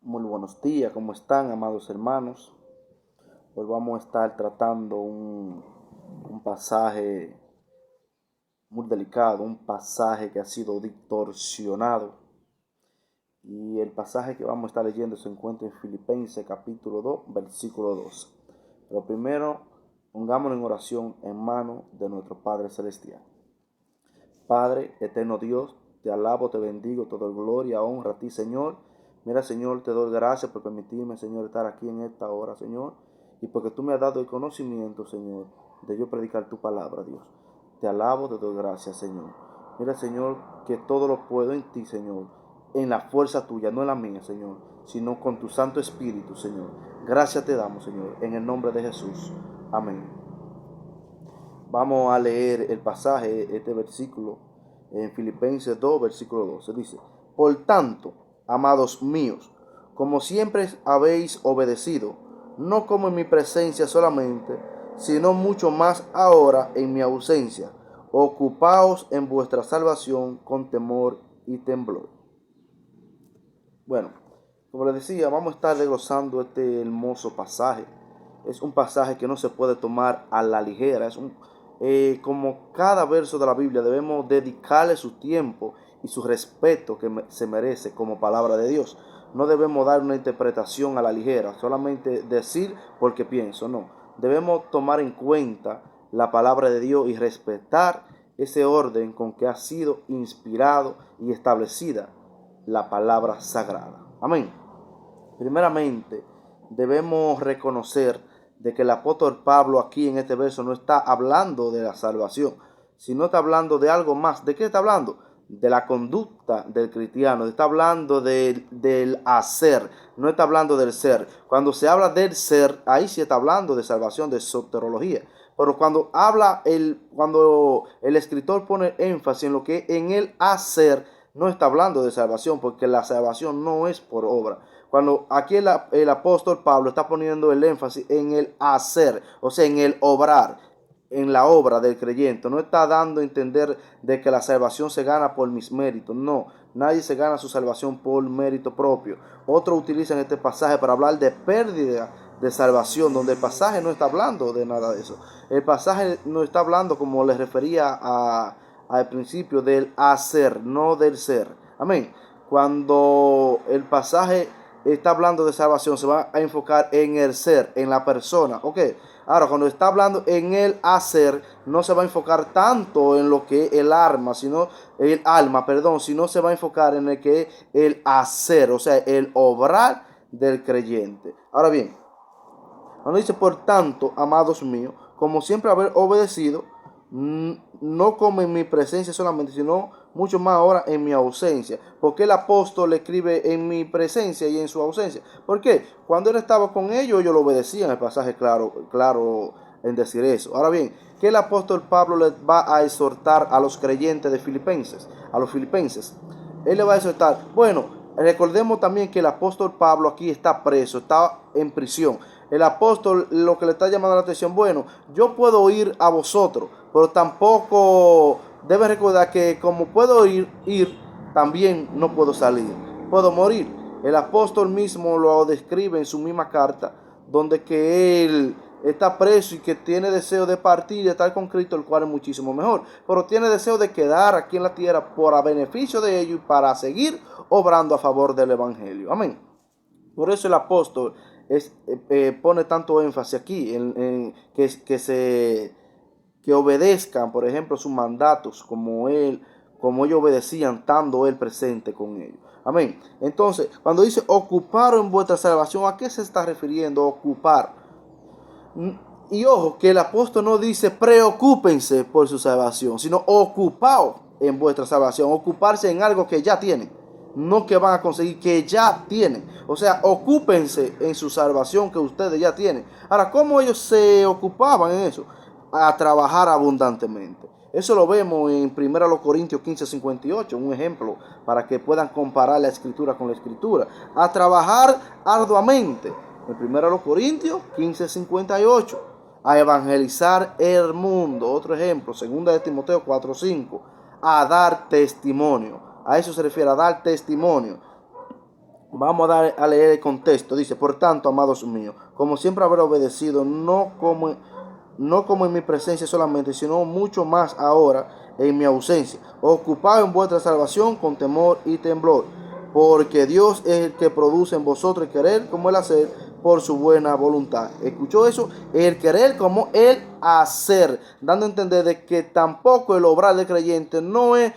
Muy buenos días, ¿cómo están, amados hermanos? Hoy vamos a estar tratando un pasaje muy delicado, un pasaje que ha sido distorsionado. Y el pasaje que vamos a estar leyendo se encuentra en Filipenses capítulo 2, versículo 2. Pero primero, pongámonos en oración en manos de nuestro Padre Celestial. Padre, eterno Dios, te alabo, te bendigo, te doy gloria, honra a ti, Señor. Mira, Señor, te doy gracias por permitirme, Señor, estar aquí en esta hora, Señor. Y porque tú me has dado el conocimiento, Señor, de yo predicar tu palabra, Dios. Te alabo, te doy gracias, Señor. Mira, Señor, que todo lo puedo en ti, Señor. En la fuerza tuya, no en la mía, Señor, sino con tu Santo Espíritu, Señor. Gracias te damos, Señor, en el nombre de Jesús. Amén. Vamos a leer el pasaje, este versículo, en Filipenses 2, versículo 12. Dice: Por tanto, amados míos, como siempre habéis obedecido, no como en mi presencia solamente, sino mucho más ahora en mi ausencia, ocupaos en vuestra salvación con temor y temblor. Bueno, como les decía, vamos a estar desglosando este hermoso pasaje. Es un pasaje que no se puede tomar a la ligera. Como cada verso de la Biblia, debemos dedicarle su tiempo y su respeto que se merece como palabra de Dios. No debemos dar una interpretación a la ligera, solamente decir porque pienso, no. Debemos tomar en cuenta la palabra de Dios y respetar ese orden con que ha sido inspirado y establecida la palabra sagrada. Amén. Primeramente, debemos reconocer de que el apóstol Pablo aquí en este verso no está hablando de la salvación, sino está hablando de algo más. ¿De qué está hablando? De la conducta del cristiano, está hablando del hacer, no está hablando del ser. Cuando se habla del ser, ahí sí está hablando de salvación, de soterología. Pero cuando el escritor pone énfasis en lo que en el hacer, no está hablando de salvación, porque la salvación no es por obra. Cuando aquí el apóstol Pablo está poniendo el énfasis en el hacer, o sea, en el obrar, en la obra del creyente, no está dando a entender de que la salvación se gana por mis méritos. No, nadie se gana su salvación por mérito propio. Otros utilizan este pasaje para hablar de pérdida de salvación, donde el pasaje no está hablando de nada de eso. El pasaje no está hablando, como les refería al principio, del hacer, no del ser. Amén. Cuando el pasaje está hablando de salvación, se va a enfocar en el ser, en la persona. Ok. Ahora, cuando está hablando en el hacer, no se va a enfocar tanto en lo que es el alma, sino se va a enfocar en el que es el hacer, o sea, el obrar del creyente. Ahora bien, cuando dice, por tanto, amados míos, como siempre haber obedecido, no como en mi presencia solamente, sino mucho más ahora en mi ausencia. Porque el apóstol escribe en mi presencia y en su ausencia. ¿Por qué? Cuando él estaba con ellos lo obedecían. El pasaje claro en decir eso. Ahora bien, ¿qué el apóstol Pablo les va a exhortar a los creyentes de Filipenses? A los filipenses. Él le va a exhortar, bueno, recordemos también que el apóstol Pablo aquí está preso, está en prisión. El apóstol lo que le está llamando la atención, bueno, yo puedo ir a vosotros, pero tampoco debe recordar que como puedo ir, también no puedo salir, puedo morir. El apóstol mismo lo describe en su misma carta, donde que él está preso y que tiene deseo de partir y estar con Cristo, el cual es muchísimo mejor, pero tiene deseo de quedar aquí en la tierra por a beneficio de ellos y para seguir obrando a favor del evangelio. Amén. Por eso el apóstol pone tanto énfasis aquí en que obedezcan, por ejemplo, sus mandatos como ellos obedecían, estando él presente con ellos. Amén. Entonces, cuando dice ocupar en vuestra salvación, ¿a qué se está refiriendo ocupar? Y ojo, que el apóstol no dice preocúpense por su salvación, sino ocupaos en vuestra salvación, ocuparse en algo que ya tienen, no que van a conseguir, que ya tienen. O sea, ocúpense en su salvación que ustedes ya tienen. Ahora, ¿cómo ellos se ocupaban en eso? A trabajar abundantemente. Eso lo vemos en 1 Corintios 15:58, un ejemplo para que puedan comparar la escritura con la escritura. A trabajar arduamente. En 1 Corintios 15:58. A evangelizar el mundo. Otro ejemplo, 2 de Timoteo 4:5. A dar testimonio. A eso se refiere, a dar testimonio. Vamos a leer el contexto. Dice, por tanto, amados míos, como siempre habré obedecido, no como en mi presencia solamente, sino mucho más ahora en mi ausencia, ocupado en vuestra salvación con temor y temblor, porque Dios es el que produce en vosotros el querer como el hacer por su buena voluntad. ¿Escuchó eso? El querer como el hacer, dando a entender de que tampoco el obrar del creyente no es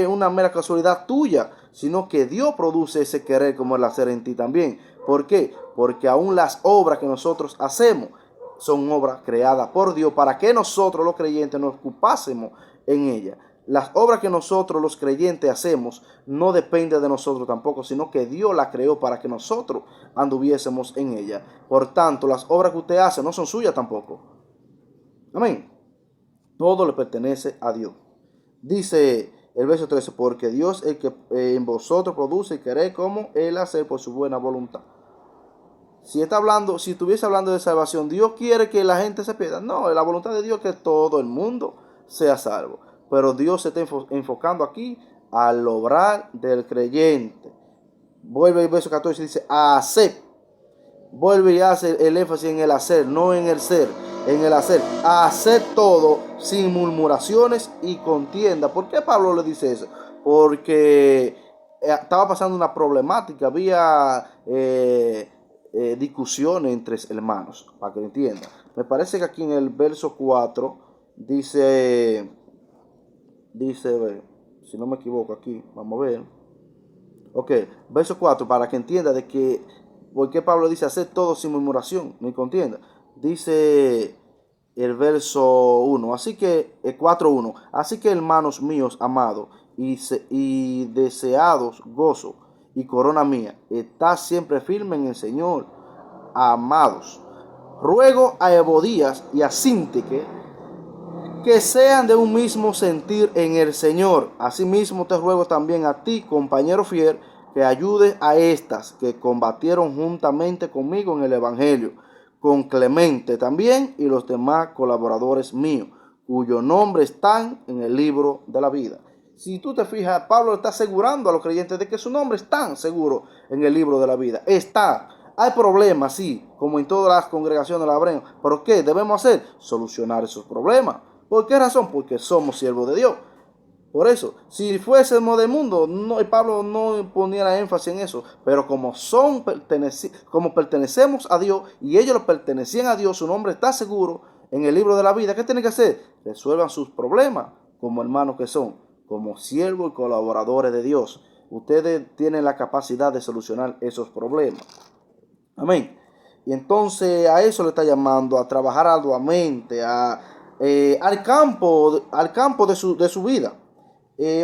una mera casualidad tuya, sino que Dios produce ese querer como el hacer en ti también. ¿Por qué? Porque aún las obras que nosotros hacemos son obras creadas por Dios para que nosotros los creyentes nos ocupásemos en ellas. Las obras que nosotros los creyentes hacemos no dependen de nosotros tampoco, sino que Dios las creó para que nosotros anduviésemos en ella. Por tanto, las obras que usted hace no son suyas tampoco. Amén. Todo le pertenece a Dios. Dice el verso 13, porque Dios es el que en vosotros produce y querer como Él hacer por su buena voluntad. Si estuviese hablando de salvación, Dios quiere que la gente se pierda. No, la voluntad de Dios es que todo el mundo sea salvo. Pero Dios se está enfocando aquí al obrar del creyente. Vuelve el verso 14 y dice, hacer. Vuelve y hace el énfasis en el hacer, no en el ser, en el hacer. Hacer todo sin murmuraciones y contienda. ¿Por qué Pablo le dice eso? Porque estaba pasando una problemática, había discusiones entre hermanos, para que lo entiendan. Me parece que aquí en el verso 4 dice, si no me equivoco aquí, vamos a ver. Ok, verso 4, para que entienda de que, ¿por qué Pablo dice hacer todo sin murmuración ni contienda? Dice el verso 1, así que, 4:1, así que hermanos míos amados y deseados gozo y corona mía, está siempre firme en el Señor, amados. Ruego a Ebodías y a Síntique que sean de un mismo sentir en el Señor. Asimismo te ruego también a ti, compañero fiel, que ayudes a estas que combatieron juntamente conmigo en el Evangelio, con Clemente también y los demás colaboradores míos, cuyos nombres están en el libro de la vida. Si tú te fijas, Pablo está asegurando a los creyentes de que su nombre está seguro en el libro de la vida. Está. Hay problemas, sí, como en todas las congregaciones la hebreos. ¿Pero qué debemos hacer? Solucionar esos problemas. ¿Por qué razón? Porque somos siervos de Dios. Por eso, si fuésemos del mundo, Pablo no ponía énfasis en eso. Pero como pertenecemos a Dios y ellos lo pertenecían a Dios, su nombre está seguro en el libro de la vida. ¿Qué tienen que hacer? Resuelvan sus problemas como hermanos que son, como siervos y colaboradores de Dios. Ustedes tienen la capacidad de solucionar esos problemas. Amén. Y entonces a eso le está llamando, a trabajar arduamente, al campo de su vida.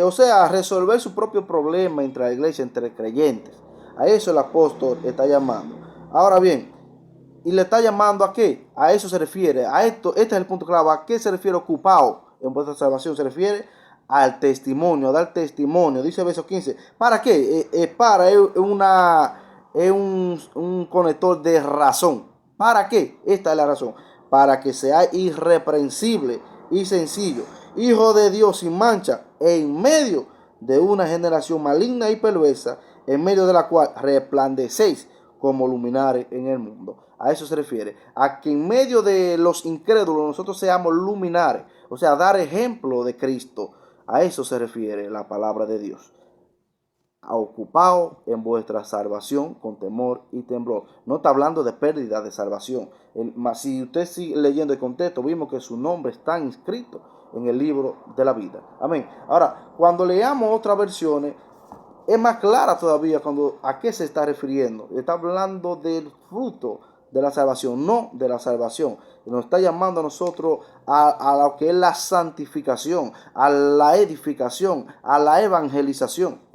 O sea, a resolver su propio problema entre la iglesia, entre creyentes. A eso el apóstol está llamando. Ahora bien, ¿y le está llamando a qué? A eso se refiere. A esto, este es el punto clave. ¿A qué se refiere ocupado en vuestra salvación? Se refiere al testimonio, a dar testimonio. Dice el verso 15. ¿Para qué? Es un conector de razón. ¿Para qué? Esta es la razón. Para que sea irreprensible y sencillo, hijo de Dios sin mancha, en medio de una generación maligna y perversa, en medio de la cual resplandecéis como luminares en el mundo. A eso se refiere, a que en medio de los incrédulos nosotros seamos luminares, o sea, dar ejemplo de Cristo. A eso se refiere la palabra de Dios. Ocupaos en vuestra salvación con temor y temblor. No está hablando de pérdida de salvación. Si usted sigue leyendo el contexto, vimos que su nombre está inscrito en el libro de la vida. Amén. Ahora, cuando leamos otras versiones, es más clara todavía a qué se está refiriendo. Está hablando del fruto de la salvación, no de la salvación. Nos está llamando a nosotros a lo que es la santificación, a la edificación, a la evangelización.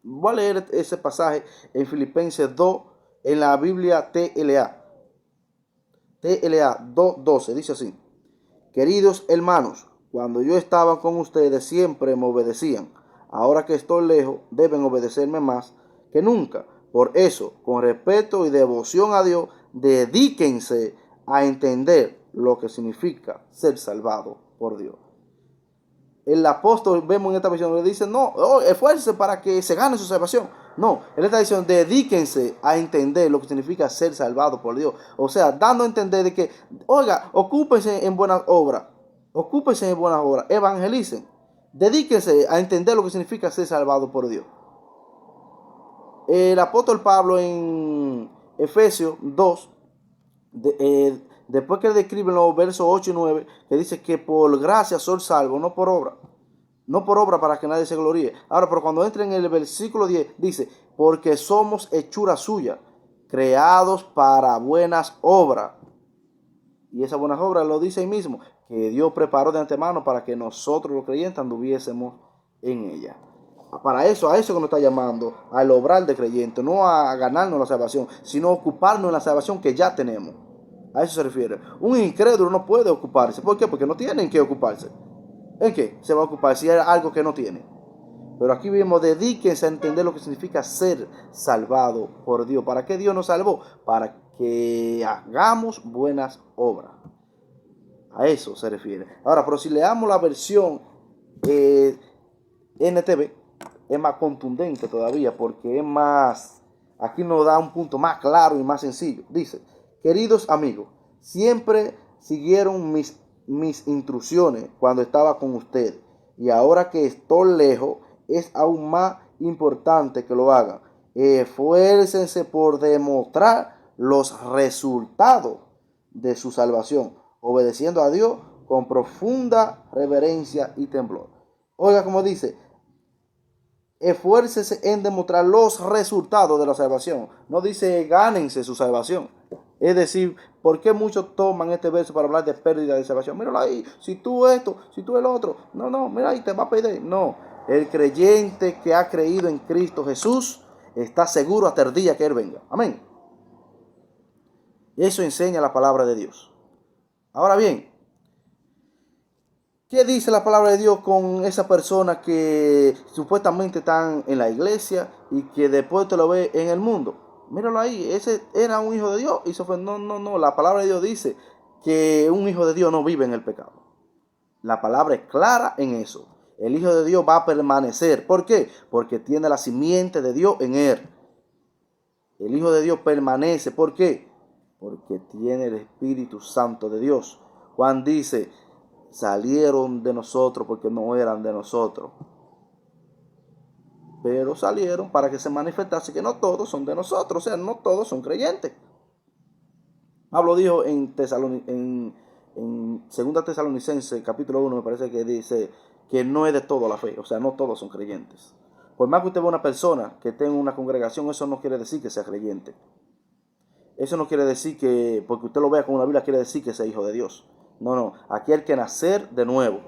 Voy a leer ese pasaje en Filipenses 2, en la Biblia TLA 2:12, dice así: queridos hermanos, cuando yo estaba con ustedes siempre me obedecían. Ahora que estoy lejos, deben obedecerme más que nunca. Por eso, con respeto y devoción a Dios, dedíquense a entender lo que significa ser salvado por Dios. El apóstol, vemos en esta visión, le dice, no, esfuércese para que se gane su salvación. No, él está diciendo, dedíquense a entender lo que significa ser salvado por Dios. O sea, dando a entender de que, oiga, ocúpense en buenas obras. Ocúpense en buenas obras. Evangelicen. Dedíquense a entender lo que significa ser salvado por Dios. El apóstol Pablo en Efesios 2, después que él describe en los versos 8 y 9, que dice que por gracia soy salvo, no por obra. No por obra para que nadie se gloríe. Ahora, pero cuando entra en el versículo 10, dice, porque somos hechura suya, creados para buenas obras. Y esas buenas obras lo dice ahí mismo, que Dios preparó de antemano para que nosotros los creyentes anduviésemos en ella. Para eso, a eso que nos está llamando, al obrar de creyente, no a ganarnos la salvación, sino a ocuparnos en la salvación que ya tenemos. A eso se refiere. Un incrédulo no puede ocuparse. ¿Por qué? Porque no tienen que ocuparse. ¿En qué se va a ocupar si es algo que no tiene? Pero aquí vemos, dedíquense a entender lo que significa ser salvado por Dios. ¿Para qué Dios nos salvó? Para que hagamos buenas obras. A eso se refiere. Ahora, pero si leamos la versión NTV, es más contundente todavía, porque es más, aquí nos da un punto más claro y más sencillo. Dice, queridos amigos, siempre siguieron mis instrucciones cuando estaba con ustedes, y ahora que estoy lejos es aún más importante que lo hagan. Esfuércense por demostrar los resultados de su salvación, obedeciendo a Dios con profunda reverencia y temblor. Oiga como dice, esfuércense en demostrar los resultados de la salvación. No dice gánense su salvación. Es decir, ¿por qué muchos toman este verso para hablar de pérdida de salvación? Míralo ahí, si tú esto, si tú el otro. No, mira ahí, te va a perder. No, el creyente que ha creído en Cristo Jesús está seguro hasta el día que Él venga. Amén. Eso enseña la palabra de Dios. Ahora bien, ¿qué dice la palabra de Dios con esa persona que supuestamente están en la iglesia y que después te lo ve en el mundo? Míralo ahí, ese era un hijo de Dios y se fue. No, la palabra de Dios dice que un hijo de Dios no vive en el pecado. La palabra es clara en eso. El hijo de Dios va a permanecer. ¿Por qué? Porque tiene la simiente de Dios en él. El hijo de Dios permanece. ¿Por qué? Porque tiene el Espíritu Santo de Dios. Juan dice, salieron de nosotros porque no eran de nosotros, pero salieron para que se manifestase que no todos son de nosotros, o sea, no todos son creyentes. Pablo dijo en 2 Tesalonicenses capítulo 1, me parece que dice que no es de todo la fe, o sea, no todos son creyentes. Por más que usted vea una persona que esté en una congregación, eso no quiere decir que sea creyente. Eso no quiere decir que porque usted lo vea con una Biblia quiere decir que sea hijo de Dios. No, aquí hay que nacer de nuevo.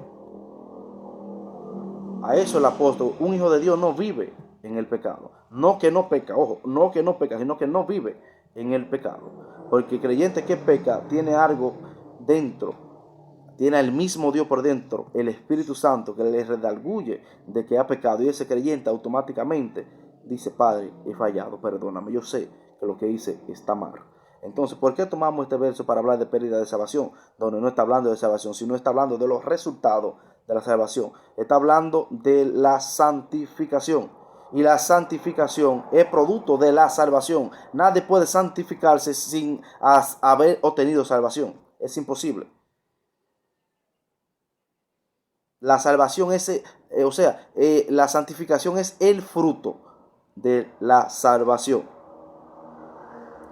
A eso el apóstol, un hijo de Dios no vive en el pecado. No que no peca, ojo, no que no peca, sino que no vive en el pecado. Porque el creyente que peca tiene algo dentro, tiene el mismo Dios por dentro, el Espíritu Santo, que le redarguye de que ha pecado. Y ese creyente automáticamente dice, Padre, he fallado, perdóname, yo sé que lo que hice está mal. Entonces, ¿por qué tomamos este verso para hablar de pérdida de salvación? Donde no está hablando de salvación, sino está hablando de los resultados de la salvación. Está hablando de la santificación. Y la santificación es producto de la salvación. Nadie puede santificarse sin haber obtenido salvación. Es imposible. La salvación es, la santificación es el fruto de la salvación.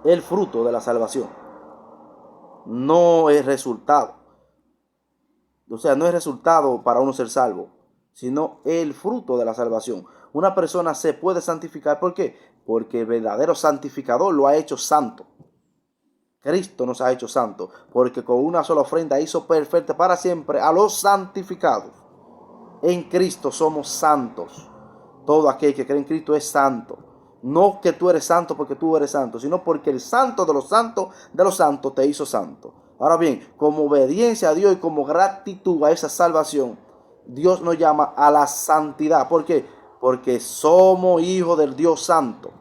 El fruto de la salvación. No es resultado. O sea, no es resultado para uno ser salvo, sino el fruto de la salvación. Una persona se puede santificar, ¿por qué? Porque el verdadero santificador lo ha hecho santo. Cristo nos ha hecho santo, porque con una sola ofrenda hizo perfecta para siempre a los santificados. En Cristo somos santos. Todo aquel que cree en Cristo es santo. No que tú eres santo porque tú eres santo, sino porque el santo de los santos te hizo santo. Ahora bien, como obediencia a Dios y como gratitud a esa salvación, Dios nos llama a la santidad. ¿Por qué? Porque somos hijos del Dios santo.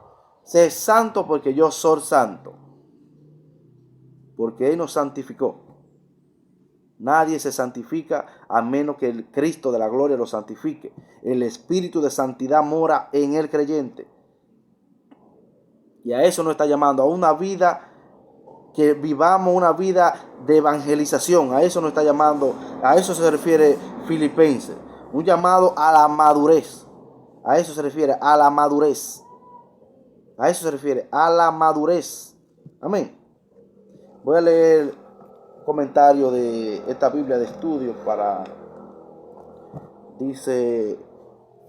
Sé santo porque yo soy santo. Porque Él nos santificó. Nadie se santifica a menos que el Cristo de la gloria lo santifique. El Espíritu de santidad mora en el creyente. Y a eso nos está llamando, a una vida que vivamos una vida de evangelización. A eso nos está llamando, a eso se refiere Filipenses. Un llamado a la madurez. A eso se refiere, a la madurez. A eso se refiere, a la madurez. Amén. Voy a leer comentario de esta Biblia de estudio dice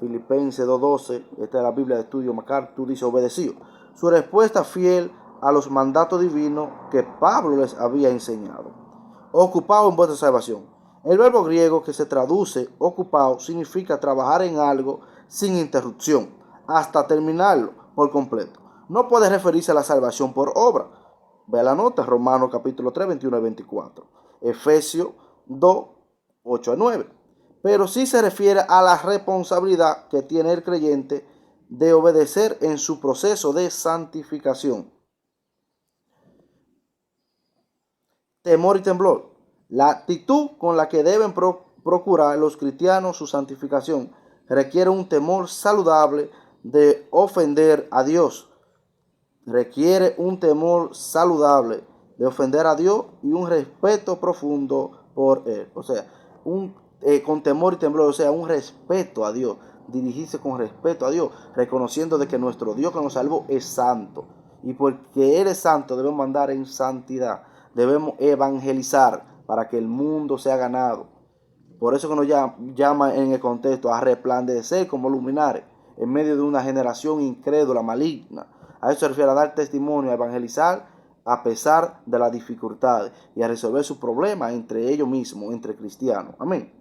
Filipenses 2:12, esta es la Biblia de estudio MacArthur, dice obedeció. Su respuesta fiel a los mandatos divinos que Pablo les había enseñado. Ocupado en vuestra salvación. El verbo griego que se traduce ocupado significa trabajar en algo sin interrupción, hasta terminarlo por completo. No puede referirse a la salvación por obra. Ve la nota, Romanos capítulo 3, 21 y 24. Efesios 2, 8 a 9. Pero sí se refiere a la responsabilidad que tiene el creyente de obedecer en su proceso de santificación. Temor y temblor. La actitud con la que deben procurar los cristianos su santificación requiere un temor saludable de ofender a Dios. Requiere un temor saludable de ofender a Dios y un respeto profundo por Él. O sea, con temor y temblor, o sea, un respeto a Dios. Dirigirse con respeto a Dios, reconociendo de que nuestro Dios que nos salvó es santo. Y porque Él es santo, debemos andar en santidad. Debemos evangelizar para que el mundo sea ganado. Por eso que nos llama en el contexto a resplandecer como luminares en medio de una generación incrédula, maligna. A eso se refiere, a dar testimonio, a evangelizar a pesar de las dificultades y a resolver sus problemas entre ellos mismos, entre cristianos. Amén.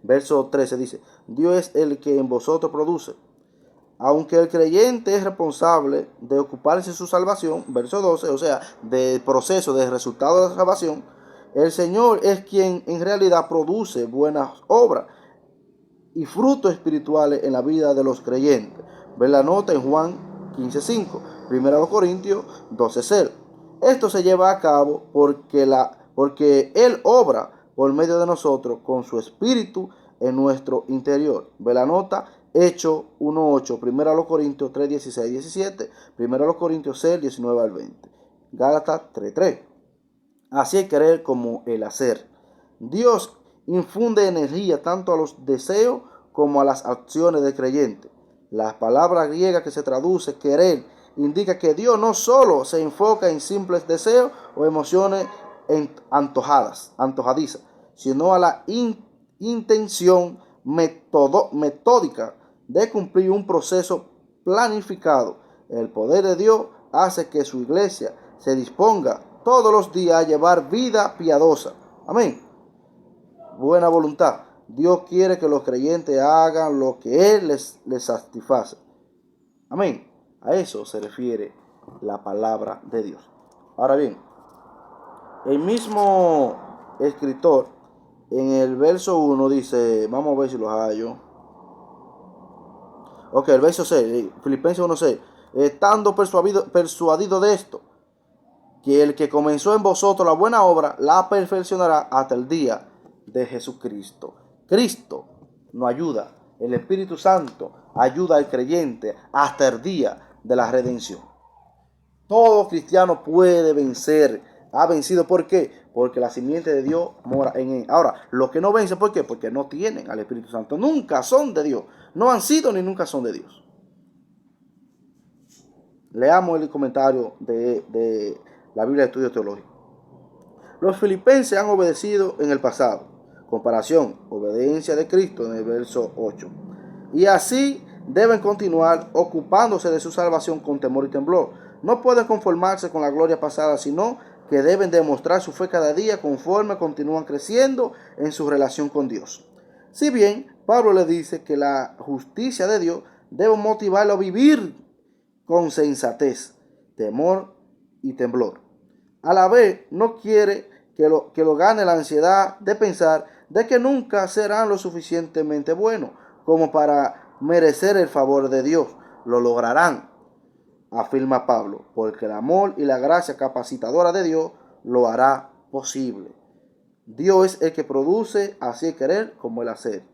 Verso 13 dice, Dios es el que en vosotros produce. Aunque el creyente es responsable de ocuparse de su salvación, verso 12, o sea, del proceso, del resultado de la salvación, el Señor es quien en realidad produce buenas obras y frutos espirituales en la vida de los creyentes. Ve la nota en Juan 15:5, 1 Corintios 12:0. Esto se lleva a cabo porque Él obra por medio de nosotros con su espíritu en nuestro interior. Ve la nota Hechos 1:8, 1 Corintios 3:16, 17, 1 Corintios 6, 19 al 20, Gálatas 3:3. Así el querer como el hacer. Dios infunde energía tanto a los deseos como a las acciones del creyente. La palabra griega que se traduce querer indica que Dios no solo se enfoca en simples deseos o emociones antojadizas, sino a la intención metódica de cumplir un proceso planificado. El poder de Dios hace que su iglesia se disponga todos los días a llevar vida piadosa. Amén. Buena voluntad. Dios quiere que los creyentes hagan lo que Él les satisface. Amén. A eso se refiere la palabra de Dios. Ahora bien, el mismo escritor en el verso 1 dice, vamos a ver si lo hallo. Ok, el verso 6, Filipenses 1:6. Estando persuadido de esto, que el que comenzó en vosotros la buena obra, la perfeccionará hasta el día de Jesucristo. Cristo nos ayuda. El Espíritu Santo ayuda al creyente hasta el día de la redención. Todo cristiano puede vencer. Ha vencido, ¿por qué? Porque la simiente de Dios mora en él. Ahora, los que no vencen, ¿por qué? Porque no tienen al Espíritu Santo. Nunca son de Dios. No han sido ni nunca son de Dios. Leamos el comentario de la Biblia de Estudio Teológico. Los filipenses han obedecido en el pasado. Comparación, obediencia de Cristo en el verso 8. Y así deben continuar ocupándose de su salvación con temor y temblor. No pueden conformarse con la gloria pasada, sino que deben demostrar su fe cada día conforme continúan creciendo en su relación con Dios. Si bien Pablo le dice que la justicia de Dios debe motivarlo a vivir con sensatez, temor y temblor. A la vez no quiere que lo gane la ansiedad de pensar de que nunca serán lo suficientemente buenos como para merecer el favor de Dios. Lo lograrán, afirma Pablo, porque el amor y la gracia capacitadora de Dios lo hará posible. Dios es el que produce así el querer como el hacer.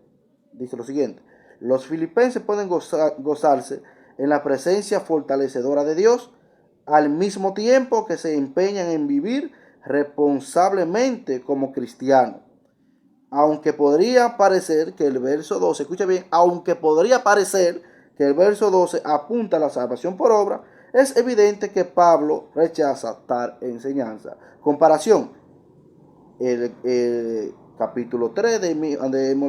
Dice lo siguiente: los filipenses pueden gozarse en la presencia fortalecedora de Dios, al mismo tiempo que se empeñan en vivir responsablemente como cristianos. Aunque podría parecer que el verso 12, escucha bien, aunque podría parecer que el verso 12 apunta a la salvación por obra, es evidente que Pablo rechaza tal enseñanza. Comparación, el capítulo 3 del mismo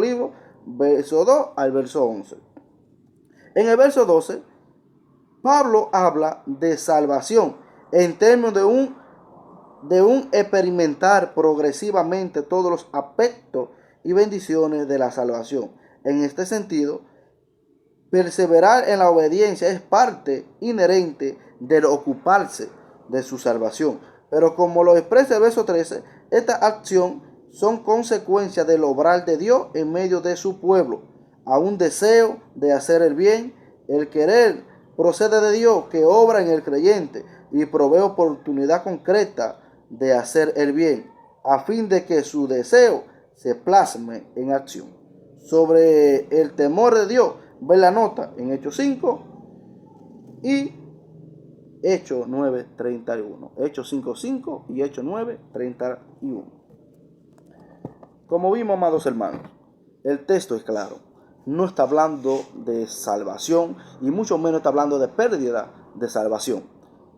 libro, verso 2 al verso 11. En el verso 12, Pablo habla de salvación en términos de un experimentar progresivamente todos los aspectos y bendiciones de la salvación. En este sentido, perseverar en la obediencia es parte inherente del ocuparse de su salvación. Pero como lo expresa el verso 13, esta acción son consecuencia del obrar de Dios en medio de su pueblo. A un deseo de hacer el bien, el querer procede de Dios que obra en el creyente y provee oportunidad concreta de hacer el bien, a fin de que su deseo se plasme en acción. Sobre el temor de Dios, ve la nota en Hechos 5 y Hechos 9:31. Hechos 5:5 y Hechos 9:31. Como vimos, amados hermanos, el texto es claro. No está hablando de salvación y mucho menos está hablando de pérdida de salvación.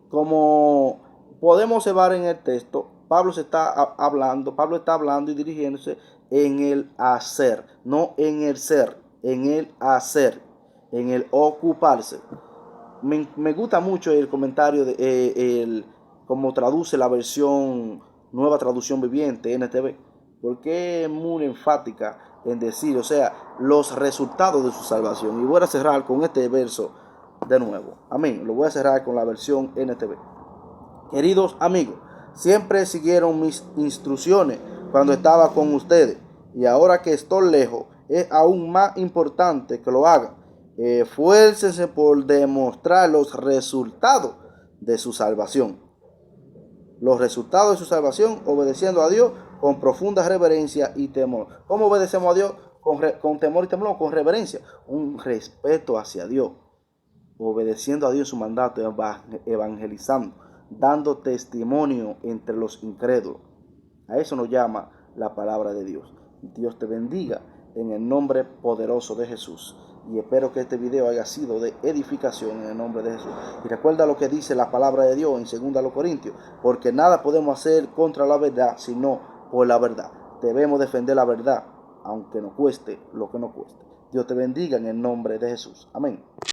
Como podemos observar en el texto, Pablo está hablando y dirigiéndose en el hacer, no en el ser, en el hacer, en el ocuparse. Me gusta mucho el comentario de cómo traduce la versión Nueva Traducción Viviente, NTV, porque es muy enfática en decir, o sea, los resultados de su salvación. Y voy a cerrar con este verso de nuevo. Amén. Lo voy a cerrar con la versión NTV. Queridos amigos, siempre siguieron mis instrucciones cuando estaba con ustedes. Y ahora que estoy lejos, es aún más importante que lo hagan. Esfuércense por demostrar los resultados de su salvación. Los resultados de su salvación obedeciendo a Dios con profunda reverencia y temor. ¿Cómo obedecemos a Dios? Con temor y temor, con reverencia. Un respeto hacia Dios. Obedeciendo a Dios su mandato, evangelizando, dando testimonio entre los incrédulos. A eso nos llama la palabra de Dios. Dios te bendiga en el nombre poderoso de Jesús. Y espero que este video haya sido de edificación en el nombre de Jesús. Y recuerda lo que dice la palabra de Dios en 2 Corintios. Porque nada podemos hacer contra la verdad, sino por la verdad. Debemos defender la verdad, aunque nos cueste lo que nos cueste. Dios te bendiga en el nombre de Jesús. Amén.